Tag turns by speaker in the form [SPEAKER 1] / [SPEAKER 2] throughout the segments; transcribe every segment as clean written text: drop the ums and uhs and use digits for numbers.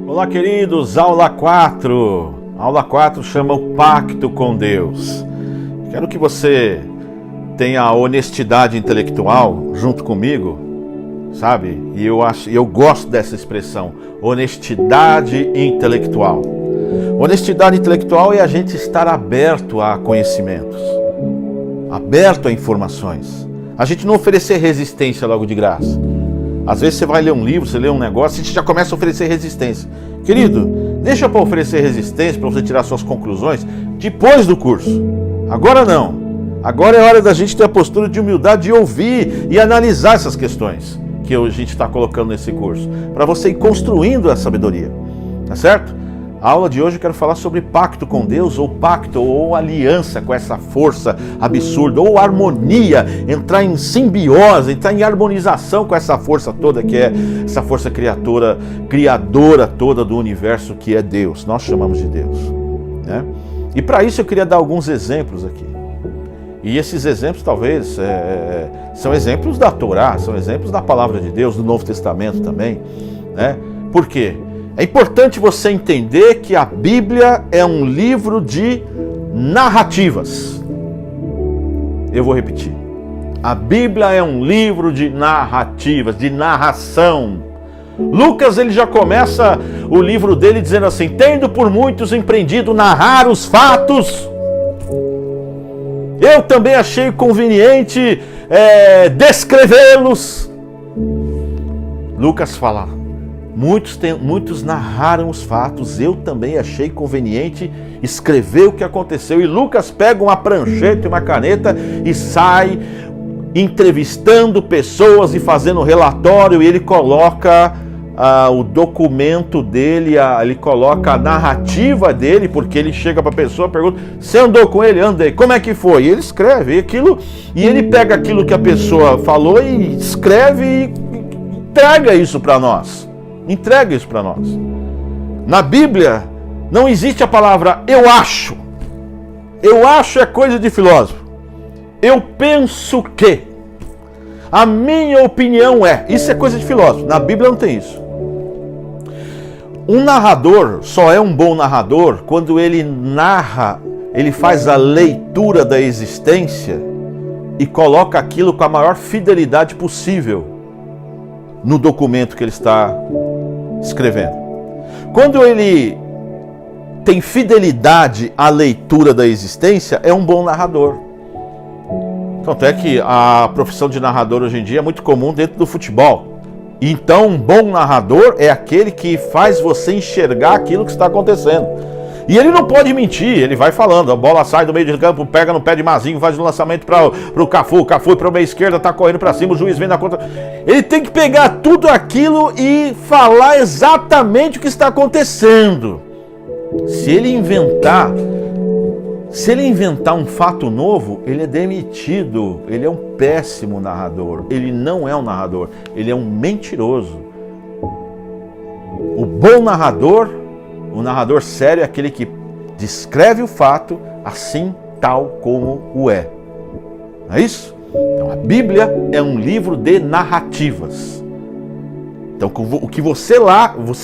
[SPEAKER 1] Olá, queridos, aula 4. Aula 4 chama o Pacto com Deus. Quero que você tenha a honestidade intelectual junto comigo, sabe? E eu gosto dessa expressão, honestidade intelectual. Honestidade intelectual é a gente estar aberto a conhecimentos, aberto a informações. A gente não oferecer resistência logo de graça. Às vezes você vai ler um livro, você lê um negócio, e você já começa a oferecer resistência. Querido, deixa para oferecer resistência, para você tirar suas conclusões, depois do curso. Agora não. Agora é hora da gente ter a postura de humildade, de ouvir e analisar essas questões que a gente está colocando nesse curso, para você ir construindo a sabedoria. Tá certo? A aula de hoje eu quero falar sobre pacto com Deus, ou pacto, ou aliança com essa força absurda, ou harmonia, entrar em simbiose, entrar em harmonização com essa força toda que é essa força criadora toda do universo que é Deus. Nós chamamos de Deus, né? E para isso eu queria dar alguns exemplos aqui. E esses exemplos talvez são exemplos da Torá, são exemplos da Palavra de Deus, do Novo Testamento também, né? Por quê? É importante você entender que a Bíblia é um livro de narrativas. Eu vou repetir. A Bíblia é um livro de narrativas, de narração. Lucas, ele já começa o livro dele dizendo assim: tendo por muitos empreendido narrar os fatos, eu também achei conveniente descrevê-los. Lucas fala: muitos narraram os fatos, eu também achei conveniente escrever o que aconteceu. E Lucas pega uma prancheta e uma caneta e sai entrevistando pessoas e fazendo relatório, e ele coloca o documento dele, ele coloca a narrativa dele, porque ele chega para a pessoa e pergunta: você andou com ele? Andei. Como é que foi? E ele escreve aquilo, e ele pega aquilo que a pessoa falou e escreve e entrega isso para nós. Entrega isso para nós. Na Bíblia não existe a palavra eu acho. Eu acho é coisa de filósofo. Eu penso que. A minha opinião é. Isso é coisa de filósofo. Na Bíblia não tem isso. Um narrador só é um bom narrador quando ele narra, ele faz a leitura da existência e coloca aquilo com a maior fidelidade possível no documento que ele está escrevendo. Quando ele tem fidelidade à leitura da existência, é um bom narrador. Tanto é que a profissão de narrador hoje em dia é muito comum dentro do futebol. Então, um bom narrador é aquele que faz você enxergar aquilo que está acontecendo. E ele não pode mentir, ele vai falando, a bola sai do meio de campo, pega no pé de Mazinho, faz um lançamento para o Cafu, o Cafu para o meio esquerda, está correndo para cima, o juiz vem na conta. Ele tem que pegar tudo aquilo e falar exatamente o que está acontecendo. Se ele inventar um fato novo, ele é demitido, ele é um péssimo narrador, ele não é um narrador, ele é um mentiroso. O bom narrador, o narrador sério é aquele que descreve o fato assim, tal como o é. Não é isso? Então a Bíblia é um livro de narrativas. Então o que você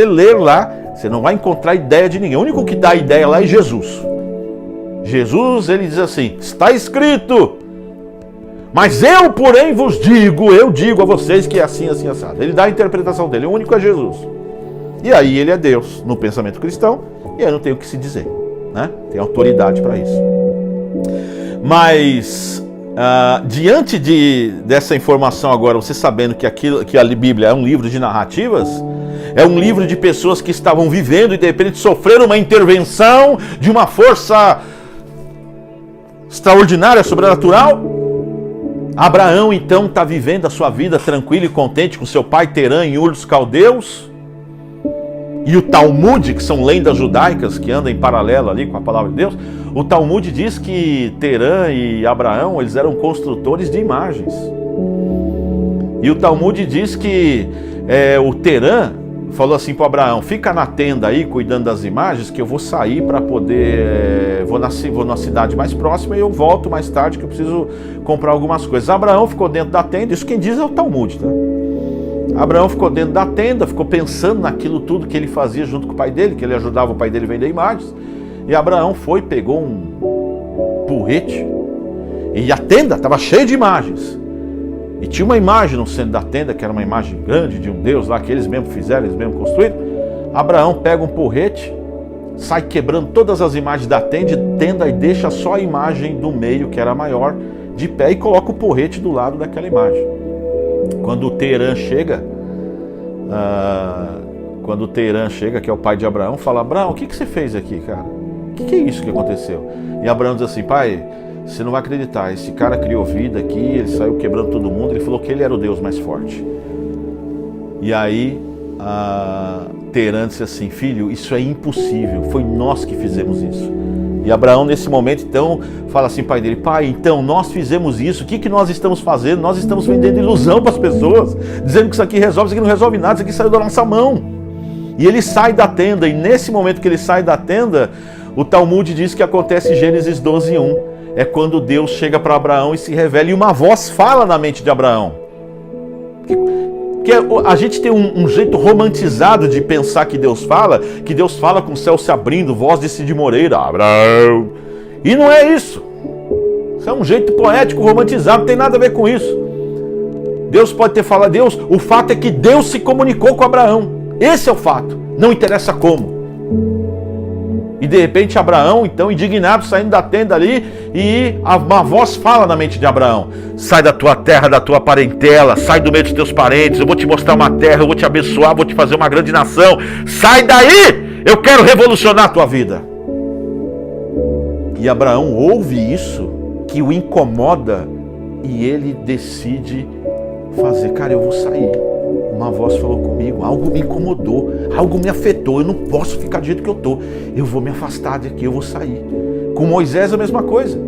[SPEAKER 1] ler lá, você não vai encontrar ideia de ninguém. O único que dá ideia lá é Jesus. Jesus, ele diz assim: está escrito, mas eu, porém, eu digo a vocês que é assim, assim, assado. Ele dá a interpretação dele, o único é Jesus. E aí ele é Deus no pensamento cristão, e aí não tem o que se dizer, né? Tem autoridade para isso. Mas, diante dessa informação agora, você sabendo que a Bíblia é um livro de narrativas, é um livro de pessoas que estavam vivendo e de repente sofreram uma intervenção de uma força extraordinária, sobrenatural. Abraão então está vivendo a sua vida tranquilo e contente com seu pai Terã em Ur dos Caldeus. E o Talmud, que são lendas judaicas que andam em paralelo ali com a palavra de Deus, o Talmud diz que Terã e Abraão, eles eram construtores de imagens. E o Talmud diz que o Terã falou assim para Abraão: fica na tenda aí cuidando das imagens, que eu vou sair para poder, vou na cidade mais próxima e eu volto mais tarde que eu preciso comprar algumas coisas. Abraão ficou dentro da tenda, isso quem diz é o Talmud, tá? Abraão ficou dentro da tenda, ficou pensando naquilo tudo que ele fazia junto com o pai dele, que ele ajudava o pai dele a vender imagens. E Abraão foi, pegou um porrete, e a tenda estava cheia de imagens. E tinha uma imagem no centro da tenda, que era uma imagem grande de um Deus lá, que eles mesmos fizeram, eles mesmos construíram. Abraão pega um porrete, sai quebrando todas as imagens da tenda e deixa só a imagem do meio, que era a maior, de pé, e coloca o porrete do lado daquela imagem. Quando o Teerã chega, que é o pai de Abraão, fala: Abraão, o que você fez aqui, cara? O que é isso que aconteceu? E Abraão diz assim: pai, você não vai acreditar, esse cara criou vida aqui, ele saiu quebrando todo mundo, ele falou que ele era o Deus mais forte. E aí Teerã disse assim: filho, isso é impossível, foi nós que fizemos isso. E Abraão nesse momento então fala assim, pai dele: pai, então nós fizemos isso, o que nós estamos fazendo? Nós estamos vendendo ilusão para as pessoas, dizendo que isso aqui resolve, isso aqui não resolve nada, isso aqui saiu da nossa mão. E ele sai da tenda, e nesse momento que ele sai da tenda, o Talmud diz que acontece Gênesis 12:1. É quando Deus chega para Abraão e se revela, e uma voz fala na mente de Abraão. Que a gente tem um jeito romantizado de pensar que Deus fala com o céu se abrindo, voz de Cid Moreira, Abraão. E não é isso. Isso é um jeito poético, romantizado, não tem nada a ver com isso. Deus pode ter falado, o fato é que Deus se comunicou com Abraão. Esse é o fato, não interessa como. E de repente Abraão, então indignado, saindo da tenda ali, e uma voz fala na mente de Abraão: sai da tua terra, da tua parentela, sai do meio dos teus parentes, eu vou te mostrar uma terra, eu vou te abençoar, vou te fazer uma grande nação, sai daí, eu quero revolucionar a tua vida. E Abraão ouve isso, que o incomoda, e ele decide fazer: cara, eu vou sair. Uma voz falou comigo, algo me incomodou, algo me afetou, eu não posso ficar do jeito que eu estou, eu vou me afastar daqui, eu vou sair. Com Moisés a mesma coisa.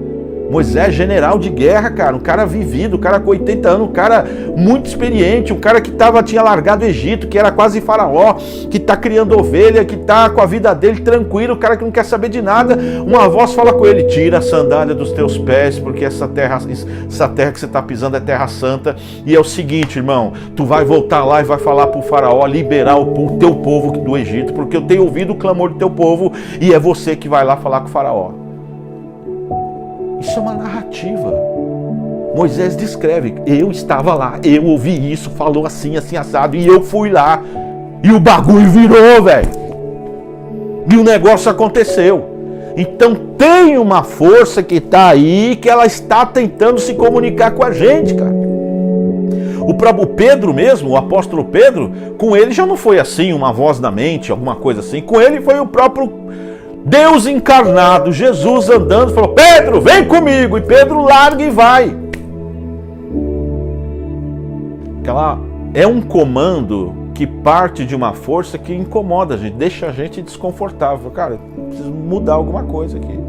[SPEAKER 1] Moisés, general de guerra, cara, um cara vivido, um cara com 80 anos, um cara muito experiente, um cara que tinha largado o Egito, que era quase faraó, que está criando ovelha, que está com a vida dele tranquilo, o cara que não quer saber de nada. Uma voz fala com ele: tira a sandália dos teus pés, porque essa terra que você está pisando é terra santa. E é o seguinte, irmão, tu vai voltar lá e vai falar para o faraó liberar o teu povo do Egito, porque eu tenho ouvido o clamor do teu povo, e é você que vai lá falar com o faraó. Isso é uma narrativa. Moisés descreve: eu estava lá, eu ouvi isso, falou assim, assim, assado, e eu fui lá, e o bagulho virou, velho. E o negócio aconteceu. Então tem uma força que está aí, que ela está tentando se comunicar com a gente, cara. O próprio Pedro mesmo, o apóstolo Pedro, com ele já não foi assim, uma voz na mente, alguma coisa assim. Com ele foi o próprio Deus encarnado, Jesus andando, falou: Pedro, vem comigo. E Pedro larga e vai. É um comando que parte de uma força que incomoda a gente, deixa a gente desconfortável. Cara, eu preciso mudar alguma coisa aqui,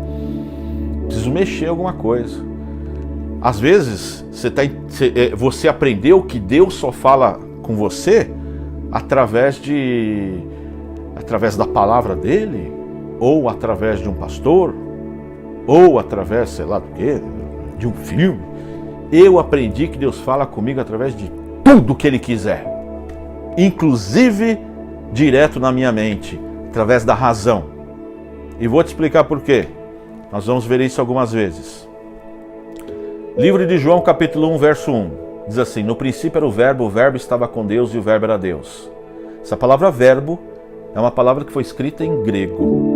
[SPEAKER 1] preciso mexer alguma coisa. Às vezes você aprendeu que Deus só fala com você através da palavra dele, ou através de um pastor, ou através, sei lá do quê, de um filme. Eu aprendi que Deus fala comigo através de tudo que Ele quiser, inclusive direto na minha mente, através da razão. E vou te explicar por quê. Nós vamos ver isso algumas vezes. Livro de João, capítulo 1, verso 1, diz assim: no princípio era o verbo estava com Deus e o verbo era Deus. Essa palavra verbo é uma palavra que foi escrita em grego.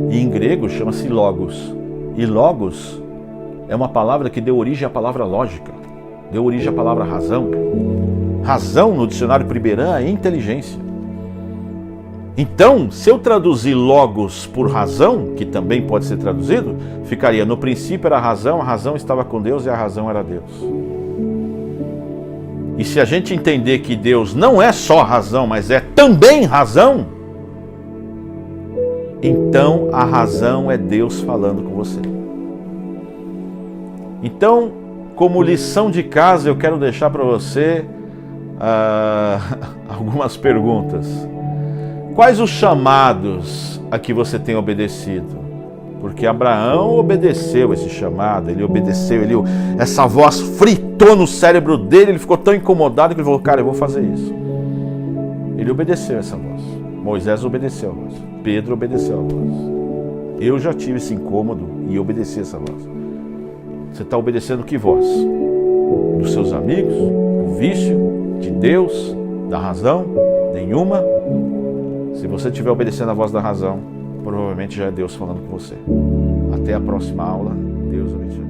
[SPEAKER 1] E em grego chama-se logos. E logos é uma palavra que deu origem à palavra lógica, deu origem à palavra razão. Razão, no dicionário Priberan, é inteligência. Então, se eu traduzir logos por razão, que também pode ser traduzido, ficaria: no princípio era a razão estava com Deus e a razão era Deus. E se a gente entender que Deus não é só razão, mas é também razão, então a razão é Deus falando com você. Então, como lição de casa, eu quero deixar para você algumas perguntas. Quais os chamados a que você tem obedecido? Porque Abraão obedeceu esse chamado, ele obedeceu, essa voz fritou no cérebro dele, ele ficou tão incomodado que ele falou: cara, eu vou fazer isso. Ele obedeceu essa voz. Moisés obedeceu a voz. Pedro obedeceu a voz. Eu já tive esse incômodo e obedeci essa voz. Você está obedecendo que voz? Dos seus amigos? Do vício? De Deus? Da razão? Nenhuma? Se você estiver obedecendo a voz da razão, provavelmente já é Deus falando com você. Até a próxima aula. Deus abençoe.